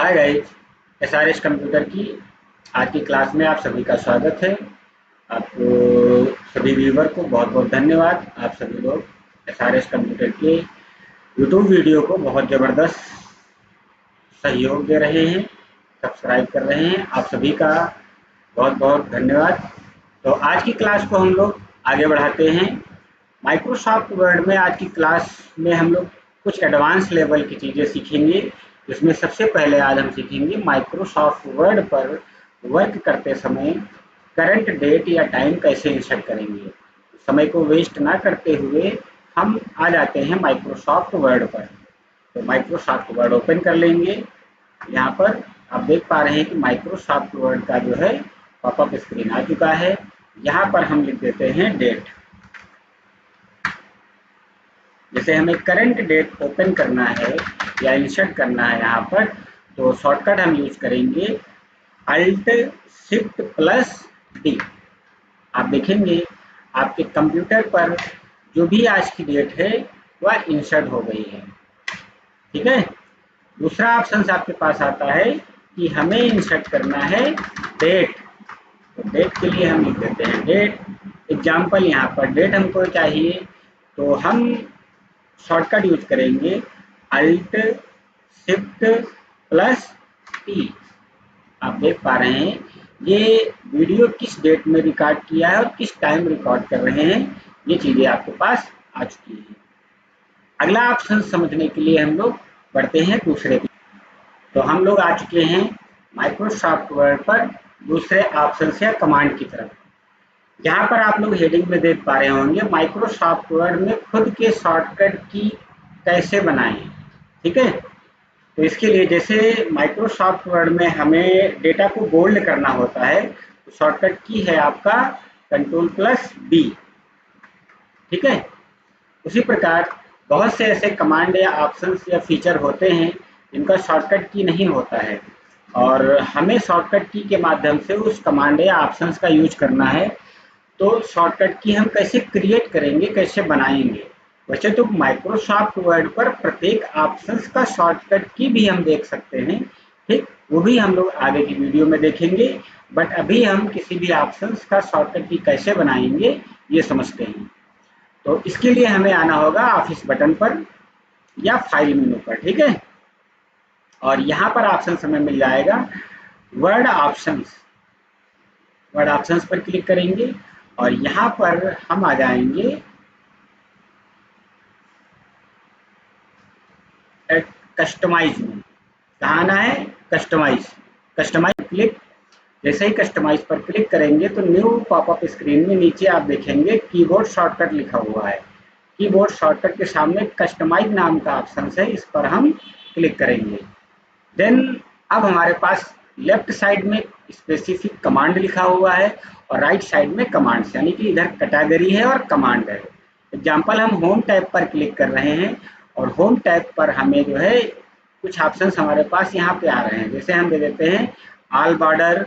Hi guys, SRS computer की आज की क्लास में आप सभी का स्वागत है। आपको सभी व्यूवर को बहुत बहुत धन्यवाद। आप सभी लोग एसआरएस कंप्यूटर के यूट्यूब वीडियो को बहुत ज़बरदस्त सहयोग दे रहे हैं, सब्सक्राइब कर रहे हैं। आप सभी का बहुत बहुत धन्यवाद। तो आज की क्लास को हम लोग आगे बढ़ाते हैं। माइक्रोसॉफ्ट वर्ड में आज की क्लास में हम लोग कुछ एडवांस लेवल की चीज़ें सीखेंगे, जिसमें सबसे पहले आज हम सीखेंगे माइक्रोसॉफ्ट वर्ड पर वर्क करते समय करंट डेट या टाइम कैसे इंसर्ट करेंगे। समय को वेस्ट ना करते हुए हम आ जाते हैं माइक्रोसॉफ्ट वर्ड पर। तो माइक्रोसॉफ्ट वर्ड ओपन कर लेंगे। यहाँ पर आप देख पा रहे हैं कि माइक्रोसॉफ्ट वर्ड का जो है पॉपअप स्क्रीन आ चुका है। यहाँ पर हम लिख देते हैं डेट। जैसे हमें करंट डेट ओपन करना है या इंसर्ट करना है यहाँ पर, तो शॉर्टकट हम यूज करेंगे अल्ट शिफ्ट प्लस डी। आप देखेंगे आपके कंप्यूटर पर जो भी आज की डेट है वह इंसर्ट हो गई है। ठीक है। दूसरा ऑप्शन आपके पास आता है कि हमें इंसर्ट करना है डेट। तो डेट के लिए हम लिख देते हैं डेट। एग्जाम्पल यहाँ पर डेट हमको चाहिए, तो हम शॉर्टकट यूज करेंगे अल्ट शिफ्ट प्लस टी। आप देख पा रहे हैं ये वीडियो किस डेट में रिकॉर्ड किया है और किस टाइम रिकॉर्ड कर रहे हैं, ये चीज़ें आपके पास आ चुकी हैं। अगला ऑप्शन समझने के लिए हम लोग बढ़ते हैं दूसरे पे। तो हम लोग आ चुके हैं माइक्रोसॉफ्ट वर्ड पर दूसरे ऑप्शन या कमांड की तरफ। यहाँ पर आप लोग हेडिंग में देख पा रहे होंगे माइक्रोसॉफ्ट वर्ड में खुद के शॉर्टकट की कैसे बनाएं। ठीक है। तो इसके लिए जैसे माइक्रोसॉफ्ट वर्ड में हमें डेटा को बोल्ड करना होता है, तो शॉर्टकट की है आपका कंट्रोल प्लस बी। ठीक है। उसी प्रकार बहुत से ऐसे कमांड या ऑप्शंस या फीचर होते हैं जिनका शॉर्टकट की नहीं होता है, और हमें शॉर्टकट की के माध्यम से उस कमांड या ऑप्शंस का यूज करना है। तो शॉर्टकट की हम कैसे क्रिएट करेंगे, कैसे बनाएंगे। वैसे तो माइक्रोसॉफ्ट वर्ड पर प्रत्येक ऑप्शंस का शॉर्टकट की भी हम देख सकते हैं। ठीक, वो भी हम लोग आगे की वीडियो में देखेंगे। बट अभी हम किसी भी ऑप्शंस का शॉर्टकट की कैसे बनाएंगे ये समझते हैं। तो इसके लिए हमें आना होगा ऑफिस बटन पर या फाइल मेनू पर। ठीक है। और यहाँ पर ऑप्शन हमें मिल जाएगा वर्ड ऑप्शंस। वर्ड ऑप्शंस पर क्लिक करेंगे और यहाँ पर हम आ जाएंगे कस्टमाइज में। कहाँ आना है? कस्टमाइज। Customize click. जैसे ही कस्टमाइज पर क्लिक करेंगे तो न्यू पॉपअप स्क्रीन में नीचे आप देखेंगे कीबोर्ड शॉर्टकट लिखा हुआ है। कीबोर्ड शॉर्टकट के सामने कस्टमाइज नाम का ऑप्शन है, इस पर हम क्लिक करेंगे। देन अब हमारे पास लेफ्ट साइड में स्पेसिफिक कमांड लिखा हुआ है और राइट साइड में कमांड्स, यानी कि इधर कैटेगरी है और कमांड है। एग्जाम्पल हम होम टैब पर क्लिक कर रहे हैं और होम टैब पर हमें जो है कुछ ऑप्शंस हमारे पास यहाँ पे आ रहे हैं। जैसे हम दे देते हैं ऑल बॉर्डर,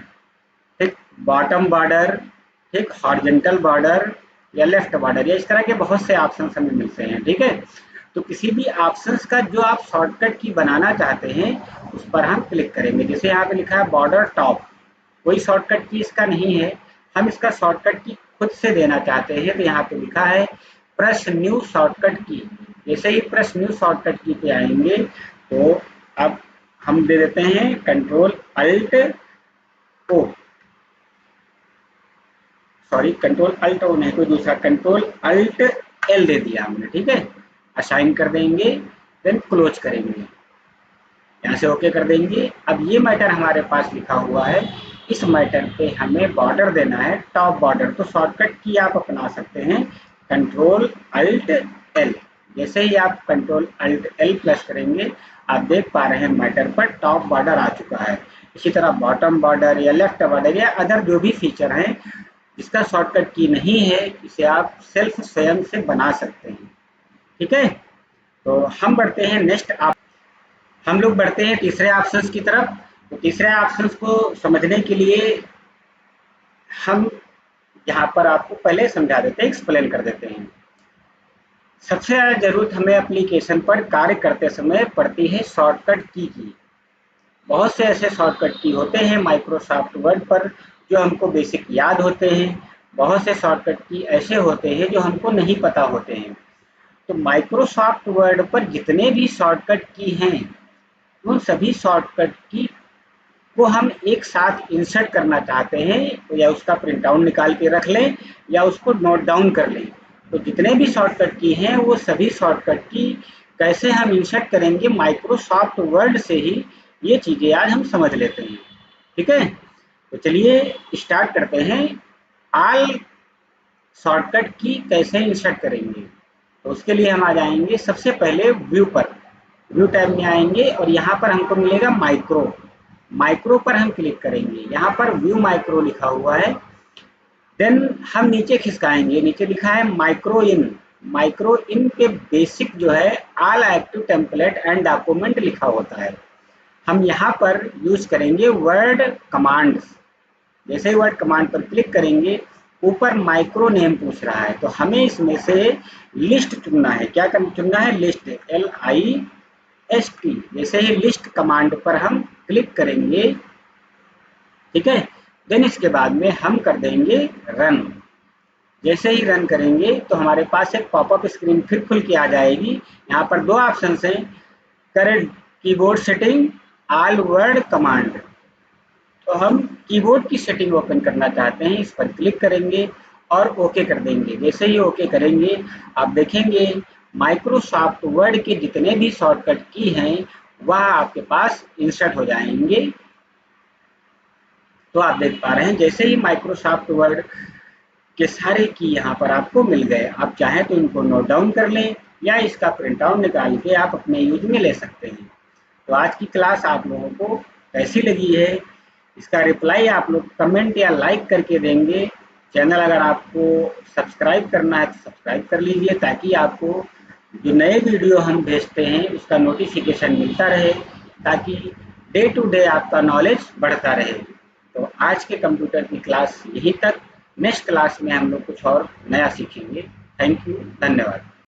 ठीक, बॉटम बॉर्डर, ठीक, हॉरिजॉन्टल बॉर्डर या लेफ्ट बॉर्डर, या इस तरह के बहुत से ऑप्शंस हमें मिलते हैं। ठीक है। तो किसी भी ऑप्शंस का जो आप शॉर्टकट की बनाना चाहते हैं उस पर हम क्लिक करेंगे। जैसे यहाँ पे लिखा है बॉर्डर टॉप, कोई शॉर्टकट की इसका नहीं है, हम इसका शॉर्टकट की खुद से देना चाहते हैं। तो यहाँ पे लिखा है प्रेस न्यू शॉर्टकट की। जैसे ही प्रेस न्यू शॉर्टकट की पे आएंगे तो अब हम दे देते हैं कंट्रोल अल्ट ओ, सॉरी कंट्रोल अल्ट ओ नहीं, कोई दूसरा, कंट्रोल अल्ट एल दे दिया हमने। ठीक है। असाइन कर देंगे, देन क्लोज करेंगे, यहाँ से ओके कर देंगे। अब ये मैटर हमारे पास लिखा हुआ है, इस मैटर पे हमें बॉर्डर देना है, टॉप बॉर्डर। तो शॉर्टकट की आप अपना सकते हैं कंट्रोल अल्ट एल। जैसे ही आप कंट्रोल अल्ट एल प्रेस करेंगे आप देख पा रहे हैं मैटर पर टॉप बॉर्डर आ चुका है। इसी तरह बॉटम बॉर्डर या लेफ्ट बॉर्डर या अदर जो भी फीचर हैं जिसका शॉर्टकट की नहीं है, इसे आप सेल्फ स्वयं से बना सकते हैं। ठीक है। तो हम बढ़ते हैं नेक्स्ट हम लोग बढ़ते हैं तीसरे ऑप्शंस की तरफ। तो तीसरे ऑप्शंस को समझने के लिए हम यहाँ पर आपको पहले समझा देते हैं, एक्सप्लेन कर देते हैं। सबसे ज़्यादा जरूरत हमें एप्लीकेशन पर कार्य करते समय पड़ती है शॉर्टकट की। बहुत से ऐसे शॉर्टकट की होते हैं माइक्रोसॉफ्ट वर्ड पर जो हमको बेसिक याद होते हैं, बहुत से शॉर्टकट की ऐसे होते हैं जो हमको नहीं पता होते हैं। तो माइक्रोसॉफ्ट वर्ड पर जितने भी शॉर्टकट की हैं, उन सभी शॉर्टकट की को हम एक साथ इंसर्ट करना चाहते हैं, या उसका प्रिंट आउट निकाल के रख लें या उसको नोट डाउन कर लें। तो जितने भी शॉर्टकट की हैं वो सभी शॉर्टकट की कैसे हम इंसर्ट करेंगे माइक्रोसॉफ्ट वर्ड से ही, ये चीज़ें आज हम समझ लेते हैं। ठीक है, तो चलिए स्टार्ट करते हैं। ऑल शॉर्टकट की कैसे इंसर्ट करेंगे, तो उसके लिए हम आ जाएंगे सबसे पहले व्यू पर। व्यू टैब में आएंगे और यहाँ पर हमको मिलेगा माइक्रो। माइक्रो पर हम क्लिक करेंगे, यहाँ पर व्यू माइक्रो लिखा हुआ है। देन हम नीचे खिसकाएंगे, नीचे लिखा है माइक्रो इन। माइक्रो इन पे बेसिक जो है all active template and document लिखा होता है। हम यहाँ पर यूज करेंगे वर्ड कमांड्स। जैसे ही वर्ड कमांड पर क्लिक करेंगे, ऊपर माइक्रो नेम पूछ रहा है, तो हमें इसमें से लिस्ट चुनना है। क्या चुनना है? List, LIST। जैसे ही लिस्ट कमांड पर हम क्लिक करेंगे, ठीक है, देन इसके बाद में हम कर देंगे रन। जैसे ही रन करेंगे तो हमारे पास एक पॉपअप स्क्रीन फिर खुल के आ जाएगी। यहाँ पर दो ऑप्शन हैं, correct keyboard setting, all word command. तो हम कीबोर्ड की सेटिंग ओपन करना चाहते हैं, इस पर क्लिक करेंगे और ओके कर देंगे। जैसे ही ओके करेंगे, आप देखेंगे माइक्रोसॉफ्ट वर्ड के जितने भी शॉर्टकट की हैं वह आपके पास इंसर्ट हो जाएंगे। तो आप देख पा रहे हैं जैसे ही माइक्रोसॉफ्ट वर्ड के सारे की यहाँ पर आपको मिल गए। आप चाहें तो इनको नोट डाउन कर लें या इसका प्रिंट आउट निकाल के आप अपने यूज में ले सकते हैं। तो आज की क्लास आप लोगों को कैसी लगी है, इसका रिप्लाई आप लोग कमेंट या लाइक करके देंगे। चैनल अगर आपको सब्सक्राइब करना है तो सब्सक्राइब कर लीजिए, ताकि आपको जो नए वीडियो हम भेजते हैं उसका नोटिफिकेशन मिलता रहे, ताकि डे टू डे आपका नॉलेज बढ़ता रहे। तो आज के कंप्यूटर की क्लास यहीं तक। नेक्स्ट क्लास में हम लोग कुछ और नया सीखेंगे। थैंक यू, धन्यवाद।